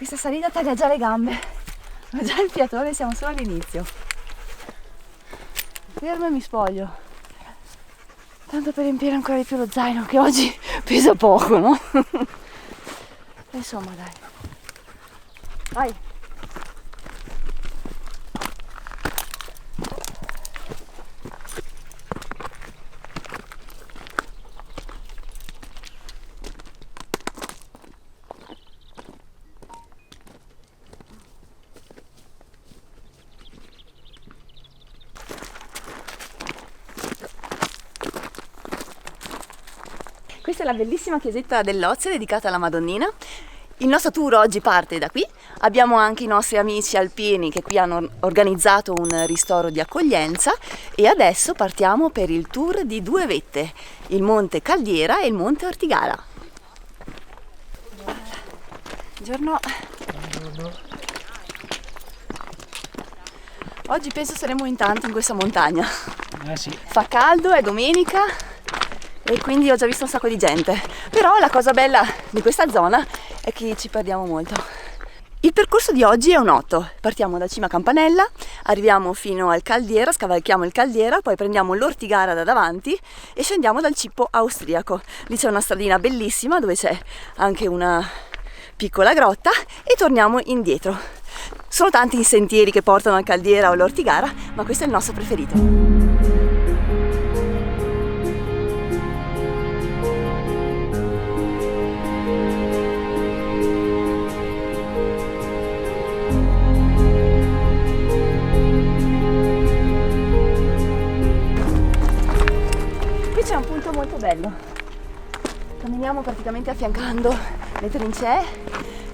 Questa salita taglia già le gambe, ma già il fiatone, siamo solo all'inizio. Fermo e mi spoglio. Tanto per riempire ancora di più lo zaino, che oggi pesa poco, no? Insomma, dai. Vai! Questa è la bellissima chiesetta dell'Ozio dedicata alla Madonnina. Il nostro tour oggi parte da qui. Abbiamo anche i nostri amici alpini che qui hanno organizzato un ristoro di accoglienza e adesso partiamo per il tour di due vette, il Monte Caldiera e il Monte Ortigara. Buongiorno. Buongiorno. Oggi penso saremo in tanti in questa montagna. Sì. Fa caldo, è domenica e quindi ho già visto un sacco di gente. Però la cosa bella di questa zona è che ci perdiamo molto. Il percorso di oggi è un 8. Partiamo da Cima Campanella, arriviamo fino al Caldiera, scavalchiamo il Caldiera, poi prendiamo l'Ortigara da davanti e scendiamo dal cippo austriaco. Lì c'è una stradina bellissima dove c'è anche una piccola grotta e torniamo indietro. Sono tanti i sentieri che portano al Caldiera o all'Ortigara, ma questo è il nostro preferito. C'è un punto molto bello, camminiamo praticamente affiancando le trincee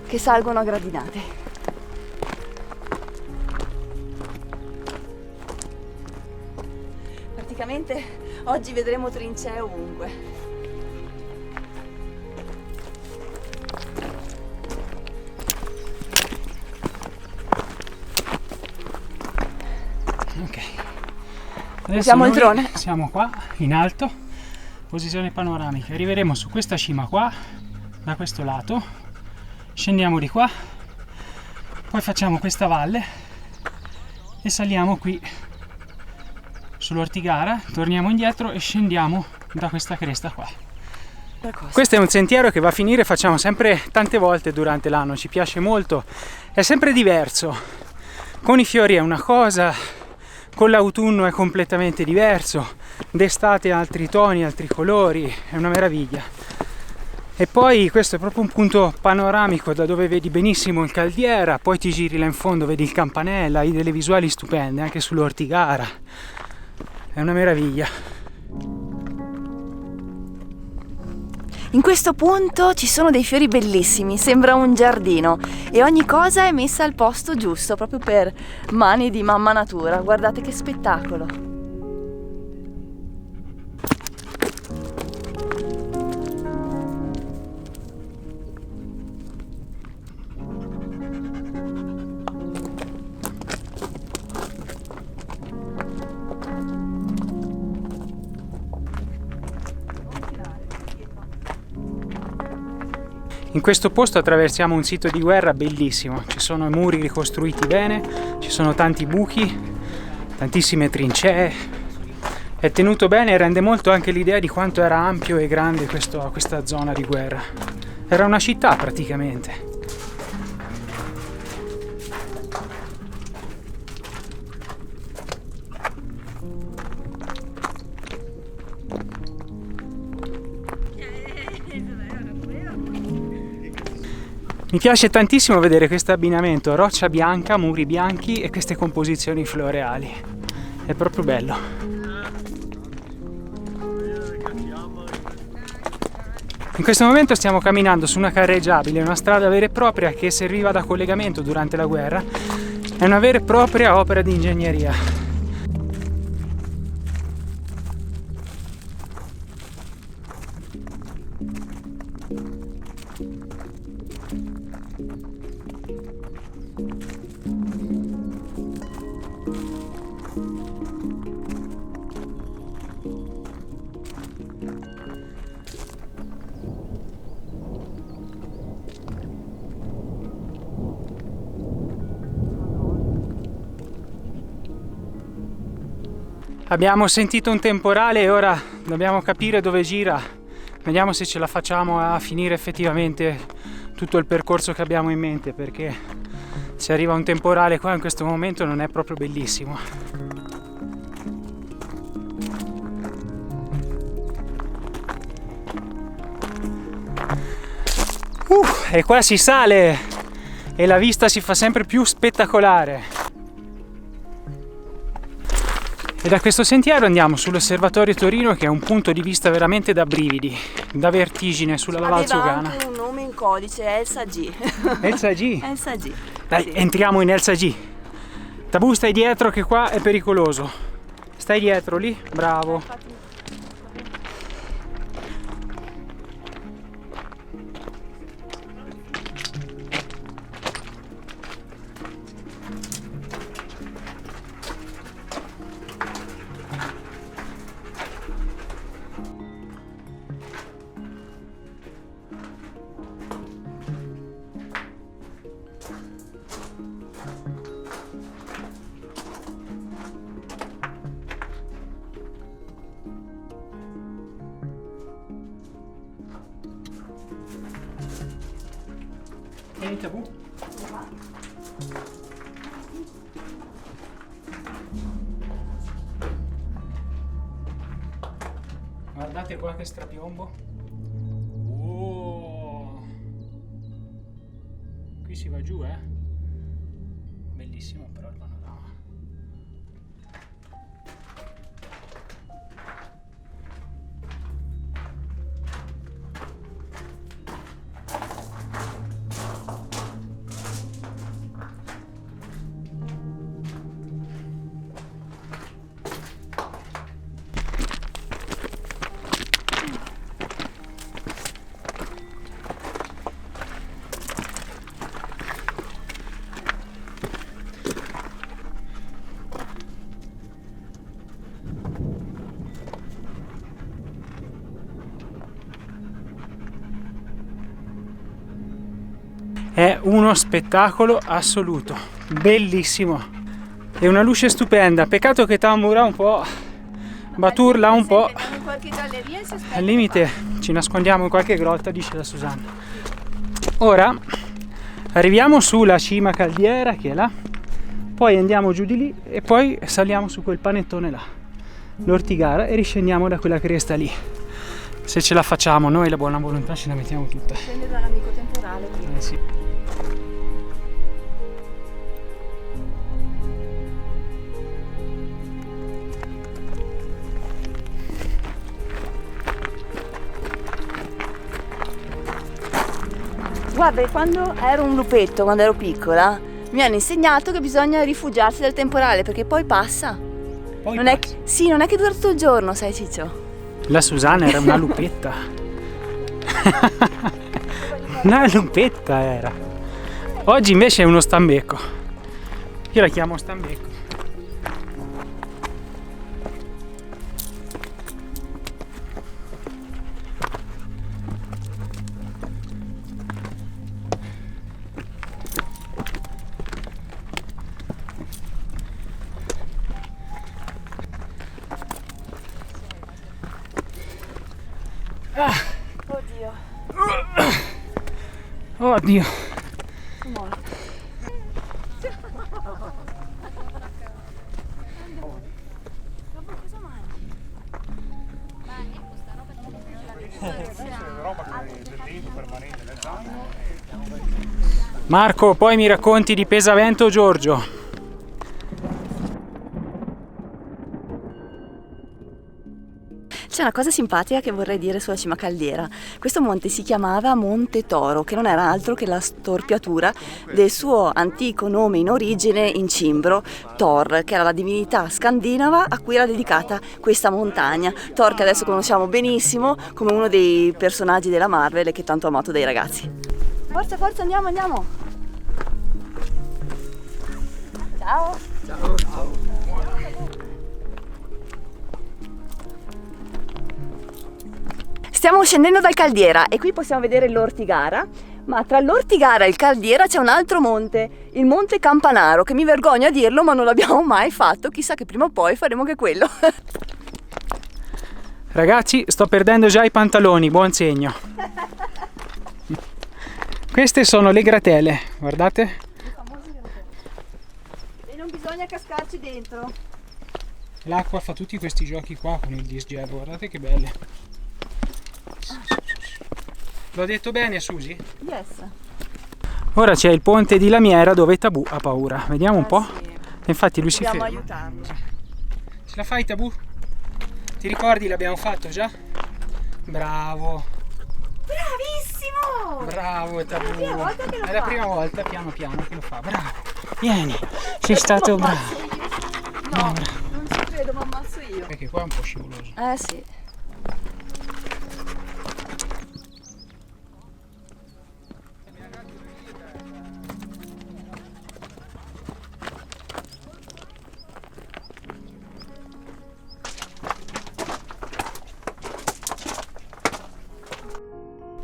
che salgono a gradinate. Praticamente oggi vedremo trincee ovunque. Ok, adesso siamo il drone. Siamo qua in alto, posizione panoramica. Arriveremo su questa cima qua, da questo lato, scendiamo di qua, poi facciamo questa valle e saliamo qui sull'Ortigara, torniamo indietro e scendiamo da questa cresta qua. Questo è un sentiero che va a finire, facciamo sempre tante volte durante l'anno, ci piace molto, è sempre diverso. Con i fiori è una cosa, con l'autunno è completamente diverso, d'estate altri toni, altri colori, è una meraviglia. E poi questo è proprio un punto panoramico da dove vedi benissimo il Caldiera, poi ti giri là in fondo, vedi il Campanella, hai delle visuali stupende anche sull'Ortigara, è una meraviglia. In questo punto ci sono dei fiori bellissimi, sembra un giardino e ogni cosa è messa al posto giusto, proprio per mani di mamma natura. Guardate che spettacolo! In questo posto attraversiamo un sito di guerra bellissimo, ci sono i muri ricostruiti bene, ci sono tanti buchi, tantissime trincee, è tenuto bene e rende molto anche l'idea di quanto era ampio e grande questa zona di guerra. Era una città praticamente. Mi piace tantissimo vedere questo abbinamento roccia bianca, muri bianchi e queste composizioni floreali. È proprio bello. In questo momento stiamo camminando su una carreggiabile, una strada vera e propria che serviva da collegamento durante la guerra. È una vera e propria opera di ingegneria. Abbiamo sentito un temporale e ora dobbiamo capire dove gira. Vediamo se ce la facciamo a finire effettivamente tutto il percorso che abbiamo in mente, perché se arriva un temporale qua in questo momento non è proprio bellissimo. E qua si sale e la vista si fa sempre più spettacolare. E da questo sentiero andiamo sull'Osservatorio Torino, che è un punto di vista veramente da brividi, da vertigine sulla Valsugana. Aveva anche un nome in codice, Elsa G. Elsa G? Elsa G. Dai, entriamo in Elsa G. Tabù, stai dietro che qua è pericoloso. Stai dietro lì, bravo. Vieni Tabù. Guardate qua che strapiombo. Oh. Qui si va giù, bellissimo però il panorama. È uno spettacolo assoluto, bellissimo e una luce stupenda. Peccato che tambura un po', baturla un po'. Al limite ci nascondiamo in qualche grotta, dice la Susanna. Ora arriviamo sulla cima Caldiera, che è là, poi andiamo giù di lì e poi saliamo su quel panettone là, l'Ortigara, e riscendiamo da quella cresta lì. Se ce la facciamo, noi la buona volontà ce la mettiamo tutta. Dipende dall'amico temporale. Sì. Guarda, quando ero un lupetto, quando ero piccola, mi hanno insegnato che bisogna rifugiarsi dal temporale perché poi passa. Poi non passa. Non è che dura tutto il giorno, sai Ciccio? La Susanna era una lupetta. Una lupetta era. Oggi invece è uno stambecco. Io la chiamo stambecco. Oddio. Oddio. Marco, poi mi racconti di Pesavento Giorgio. C'è una cosa simpatica che vorrei dire sulla cima Caldiera. Questo monte si chiamava Monte Toro, che non era altro che la storpiatura del suo antico nome in origine in cimbro, Thor, che era la divinità scandinava a cui era dedicata questa montagna. Thor, che adesso conosciamo benissimo come uno dei personaggi della Marvel e che è tanto amato dai ragazzi. Forza, forza, andiamo, andiamo! Ciao! Ciao, ciao! Stiamo scendendo dal Caldiera e qui possiamo vedere l'Ortigara, Ma tra l'Ortigara e il Caldiera c'è un altro monte, il Monte Campanaro, che mi vergogno a dirlo ma non l'abbiamo mai fatto, chissà che prima o poi faremo anche quello. Ragazzi, sto perdendo già i pantaloni, buon segno. Queste sono le gratelle, guardate. E non bisogna cascarci dentro. L'acqua fa tutti questi giochi qua con il disgelo, guardate che belle. L'ho detto bene, Susi? Yes. Ora c'è il ponte di Lamiera dove Tabù ha paura. Vediamo un po'. Sì. Infatti lui si Dobbiamo ferma. aiutarlo. Ce la fai, Tabù? Ti ricordi, l'abbiamo fatto già? Bravo. Bravissimo! Bravo, Tabù. È la prima volta che lo È la fa. prima volta, piano piano, che lo fa. Bravo. Vieni, sei stato bravo. No, non ci credo, ma ammazzo io. Perché qua è un po' scivoloso. Sì.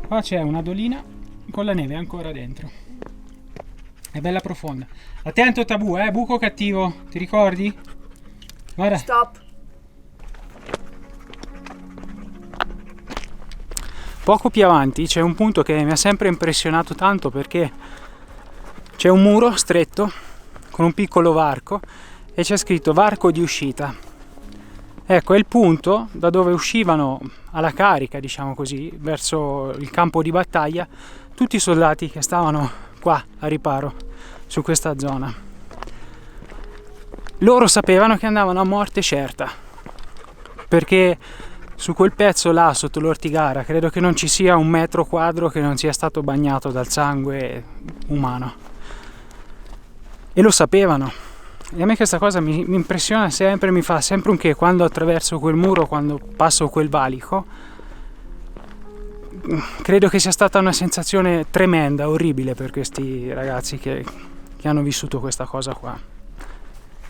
Qua c'è una dolina con la neve ancora dentro. È bella profonda. Attento, Tabù, buco cattivo, ti ricordi? Guarda. Stop. Poco più avanti c'è un punto che mi ha sempre impressionato tanto, perché c'è un muro stretto con un piccolo varco e c'è scritto varco di uscita. Ecco, è il punto da dove uscivano alla carica, diciamo così, verso il campo di battaglia, tutti i soldati che stavano qua a riparo su questa zona. Loro sapevano che andavano a morte certa, perché su quel pezzo là sotto l'Ortigara credo che non ci sia un metro quadro che non sia stato bagnato dal sangue umano, e lo sapevano. E a me questa cosa mi impressiona sempre, mi fa sempre un che quando attraverso quel muro, quando passo quel valico. Credo che sia stata una sensazione tremenda, orribile per questi ragazzi che hanno vissuto questa cosa qua.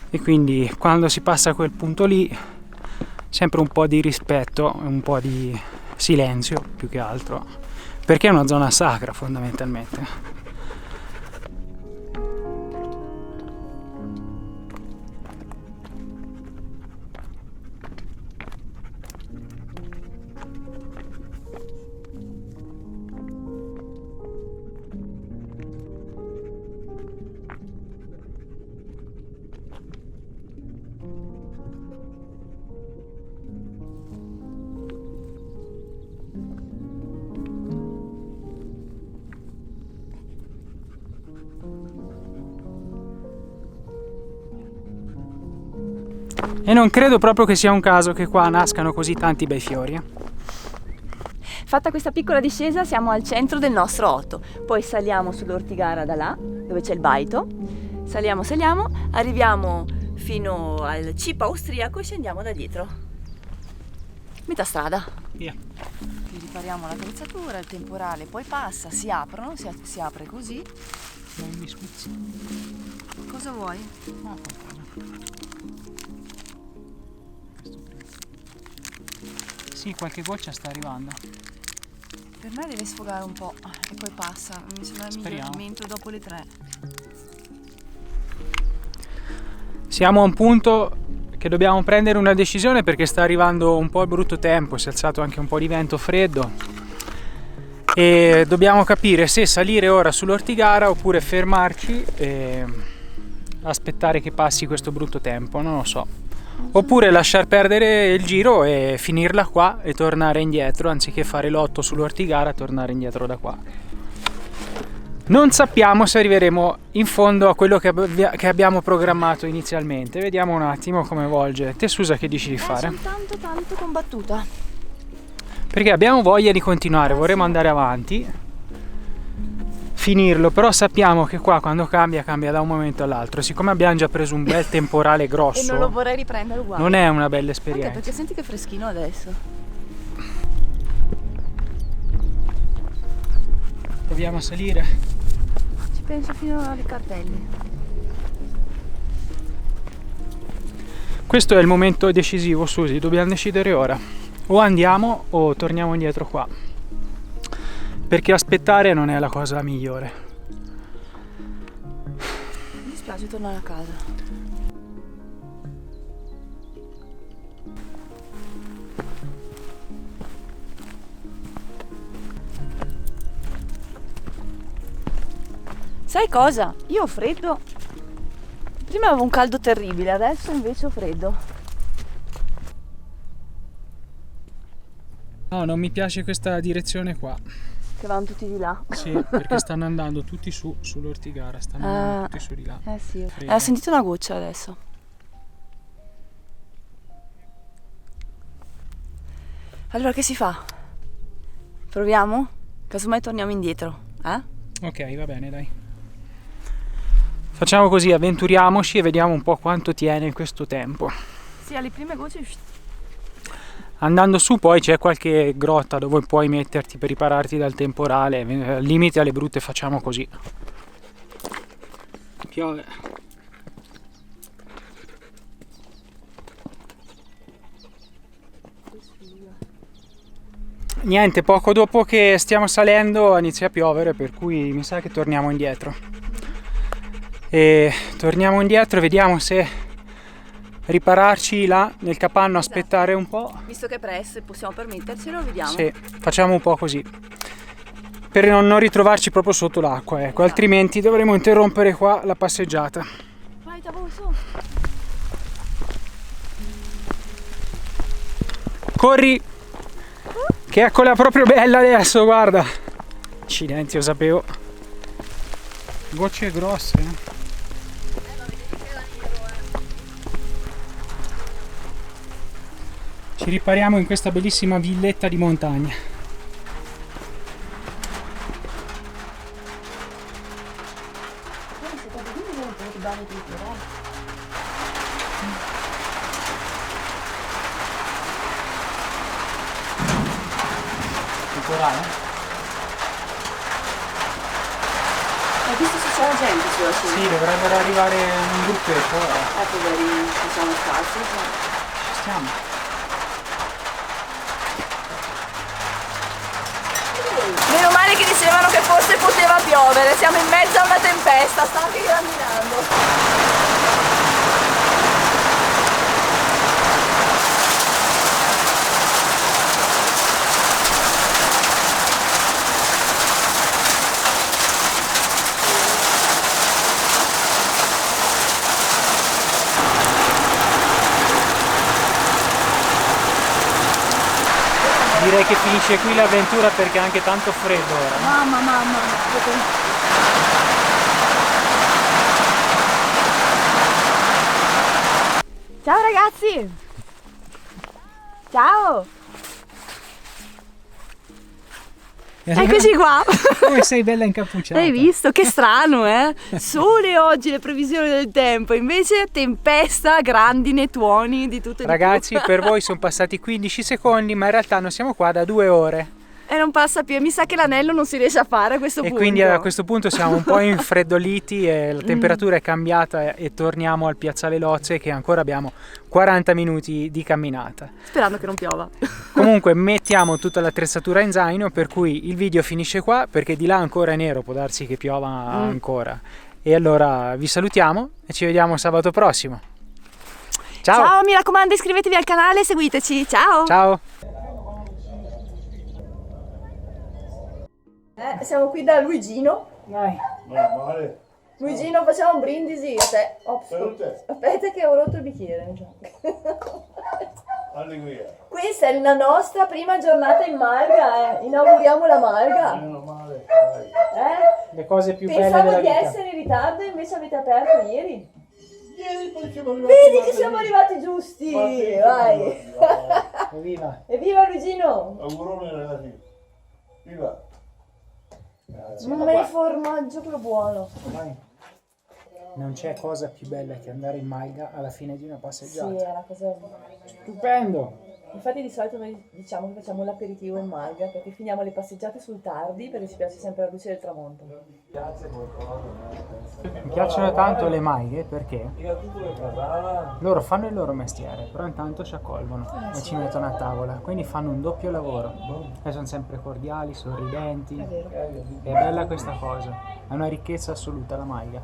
E quindi quando si passa a quel punto lì, sempre un po' di rispetto, un po' di silenzio più che altro, perché è una zona sacra fondamentalmente. E non credo proprio che sia un caso che qua nascano così tanti bei fiori. Fatta questa piccola discesa siamo al centro del nostro otto, poi saliamo sull'Ortigara da là, dove c'è il baito, saliamo, arriviamo fino al CIP austriaco e scendiamo da dietro. Metà strada. Via. Qui ripariamo l'attrezzatura, il temporale poi passa, si aprono, si apre così. Non mi spizzi. Cosa vuoi? No, qualcosa. Sì, qualche goccia sta arrivando. Per me deve sfogare un po' e poi passa. Mi sembra il miglioramento dopo le 3. Siamo a un punto che dobbiamo prendere una decisione, perché sta arrivando un po' il brutto tempo, si è alzato anche un po' di vento freddo e dobbiamo capire se salire ora sull'Ortigara oppure fermarci e aspettare che passi questo brutto tempo, non lo so. Oppure lasciar perdere il giro e finirla qua e tornare indietro, anziché fare l'otto sull'Ortigara, tornare indietro da qua. Non sappiamo se arriveremo in fondo a quello che abbiamo programmato inizialmente. Vediamo un attimo come volge. Te, Susa, che dici di fare? Sono tanto combattuta. Perché abbiamo voglia di continuare, vorremmo andare avanti, finirlo, però sappiamo che qua quando cambia da un momento all'altro. Siccome abbiamo già preso un bel temporale grosso, E non lo vorrei riprendere uguale. non è una bella Anche esperienza. perché senti che freschino adesso. Proviamo a salire. Ci penso fino ai cartelli. Questo è il momento decisivo, Susi, dobbiamo decidere ora. O andiamo o torniamo indietro qua. perché aspettare non è la cosa migliore. Mi dispiace tornare a casa. Sai cosa? Io ho freddo. Prima avevo un caldo terribile, adesso invece ho freddo. No, non mi piace questa direzione qua. Che vanno tutti di là. Sì, perché stanno andando tutti su, sull'Ortigara, stanno andando tutti su di là. Sì. Ho sentito una goccia adesso. Allora che si fa? Proviamo? Casomai torniamo indietro, eh? Ok, va bene, dai. Facciamo così, avventuriamoci e vediamo un po' quanto tiene questo tempo. Sì, alle prime gocce. Andando su poi c'è qualche grotta dove puoi metterti per ripararti dal temporale. Al limite alle brutte facciamo così. Piove. Niente, poco dopo che stiamo salendo inizia a piovere, per cui mi sa che torniamo indietro. E torniamo indietro e vediamo se ripararci là nel capanno, aspettare un po'. Visto che è presto e possiamo permettercelo, vediamo. Sì, facciamo un po' così. Per non ritrovarci proprio sotto l'acqua, ecco, altrimenti dovremo interrompere qua la passeggiata. Vai, Tavo, su. Corri! Che eccola proprio bella adesso, guarda! Accidenti, lo sapevo. Gocce grosse. Ci ripariamo in questa bellissima villetta di montagna. Temporale? Hai visto se c'è la gente sulla cima? Sì, dovrebbero arrivare un gruppetto. Poverini, siamo scarsi. Ci stiamo. Meno male che dicevano che forse poteva piovere, siamo in mezzo a una tempesta, sta anche grandinando. Direi che finisce qui l'avventura perché è anche tanto freddo ora. Mamma. Ciao ragazzi! Ciao! Eccoci qua! Come sei bella incappucciata! Hai visto? Che strano, eh? Sole oggi, le previsioni del tempo, invece tempesta, grandine, tuoni, di tutto e di Ragazzi, più. per voi sono passati 15 secondi, ma in realtà noi siamo qua da 2 ore. E non passa più, mi sa che l'anello non si riesce a fare a questo E punto. quindi a questo punto siamo un po' infreddoliti e la temperatura è cambiata e torniamo al Piazzale Lozze che ancora abbiamo 40 minuti di camminata. Sperando che non piova. Comunque mettiamo tutta l'attrezzatura in zaino, per cui il video finisce qua perché di là ancora è nero, può darsi che piova ancora. E allora vi salutiamo e ci vediamo sabato prossimo. Ciao! Ciao, mi raccomando iscrivetevi al canale e seguiteci, ciao! Ciao! Siamo qui da Luigino. Dai. Male. Luigino, facciamo un brindisi a te. Ops. Per te. Aspetta che ho rotto il bicchiere. Alleluia. Questa è la nostra prima giornata in Malga, inauguriamo la Malga. Meno male, dai. Le cose più belle Pensavo della di vita. essere in ritardo e invece avete aperto ieri. Ieri poi siamo arrivati. Vedi che siamo arrivati giusti. Vai. Evviva! Evviva Luigino. Augurone ragazzi. Viva. Mamma mia, formaggio quello buono. Vai. Non c'è cosa più bella che andare in Malga alla fine di una Sì, passeggiata. è una cosa... Stupendo! Infatti di solito noi diciamo che facciamo l'aperitivo in malga perché finiamo le passeggiate sul tardi perché ci piace sempre la luce del tramonto. Mi piacciono tanto le maighe perché loro fanno il loro mestiere, però intanto ci accolgono e ci mettono a tavola, quindi fanno un doppio lavoro e sono sempre cordiali, sorridenti. È vero. È bella questa cosa, è una ricchezza assoluta la maiga.